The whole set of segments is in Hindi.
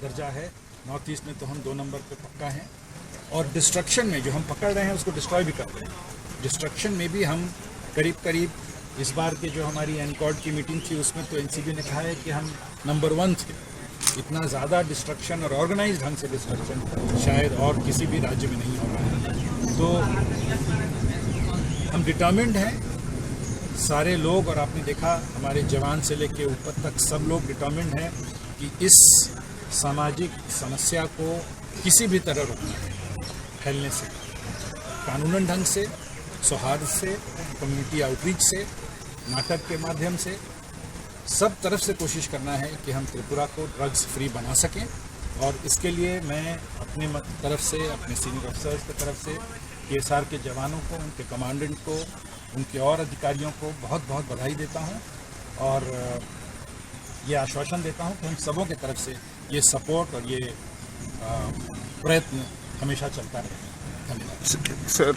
दर्जा है। नॉर्थ ईस्ट में तो हम 2 नंबर पे पक्का हैं। और डिस्ट्रक्शन में जो हम पकड़ रहे हैं उसको डिस्ट्रॉय भी कर रहे हैं। डिस्ट्रक्शन में भी हम करीब इस बार के जो हमारी एनकॉर्ड की मीटिंग थी उसमें तो एनसीबी ने कहा है कि हम नंबर 1 थे। इतना ज़्यादा डिस्ट्रक्शन और ऑर्गेनाइज्ड ढंग से डिस्ट्रक्शन शायद और किसी भी राज्य में नहीं हो रहा है। तो हम डिटर्मिन्ड हैं सारे लोग, और आपने देखा हमारे जवान से लेके ऊपर तक सब लोग डिटर्मिन्ड हैं कि इस सामाजिक समस्या को किसी भी तरह रोकना है फैलने से, कानूनन ढंग से, सौहार्द से, कम्युनिटी आउटरीच से, नाटक के माध्यम से, सब तरफ से कोशिश करना है कि हम त्रिपुरा को ड्रग्स फ्री बना सकें। और इसके लिए मैं अपने तरफ से, अपने सीनियर अफसर्स की तरफ से केएसआर के जवानों को, उनके कमांडेंट को, उनके और अधिकारियों को बहुत बहुत बधाई देता हूं और ये आश्वासन देता हूं कि हम सबों की तरफ से ये सपोर्ट और ये प्रयत्न हमेशा चलता रहेगा। धन्यवाद सर।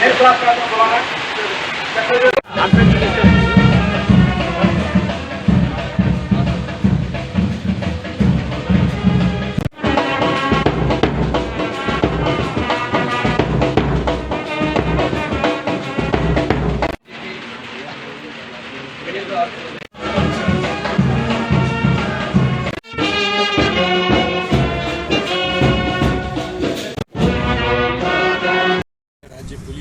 नेक्स्ट क्लास का